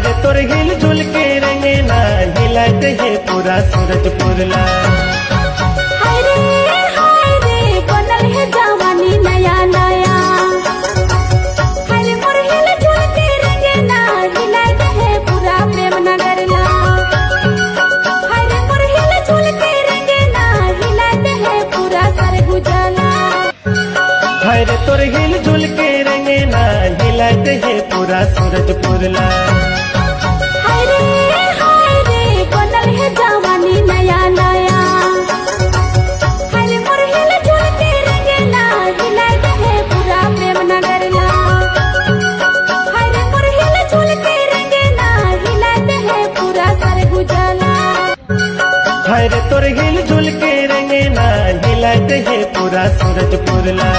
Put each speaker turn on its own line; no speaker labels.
रे तोर हिल झुल के रंगे ना हिलाते है पूरा सूरजपुर ला।
हाय रे बनल है जवानी नया नया। हाय रे मोर हिल झुल के रंगे ना हिलाते है पूरा प्रेम नगर ला। हाय रे मोर हिल झुल के रंगे ना हिलाते है पूरा सरगुजा।
हाय रे तोर हिल झुल के रंगे ना हिलाते है पूरा सूरजपुर ला।
हाय रे बनल है जवानी नया नया। हाय रे मोर हिल झुल के रंगे ना हिलाते है पूरा प्रेम नगर ला। हाय रे मोर हिल झुल के रंगे ना हिलाते है पूरा सरगुजा।
हाय रे तोर हिल झुल के रंगे ना हिलाते है पूरा सूरजपुर ला।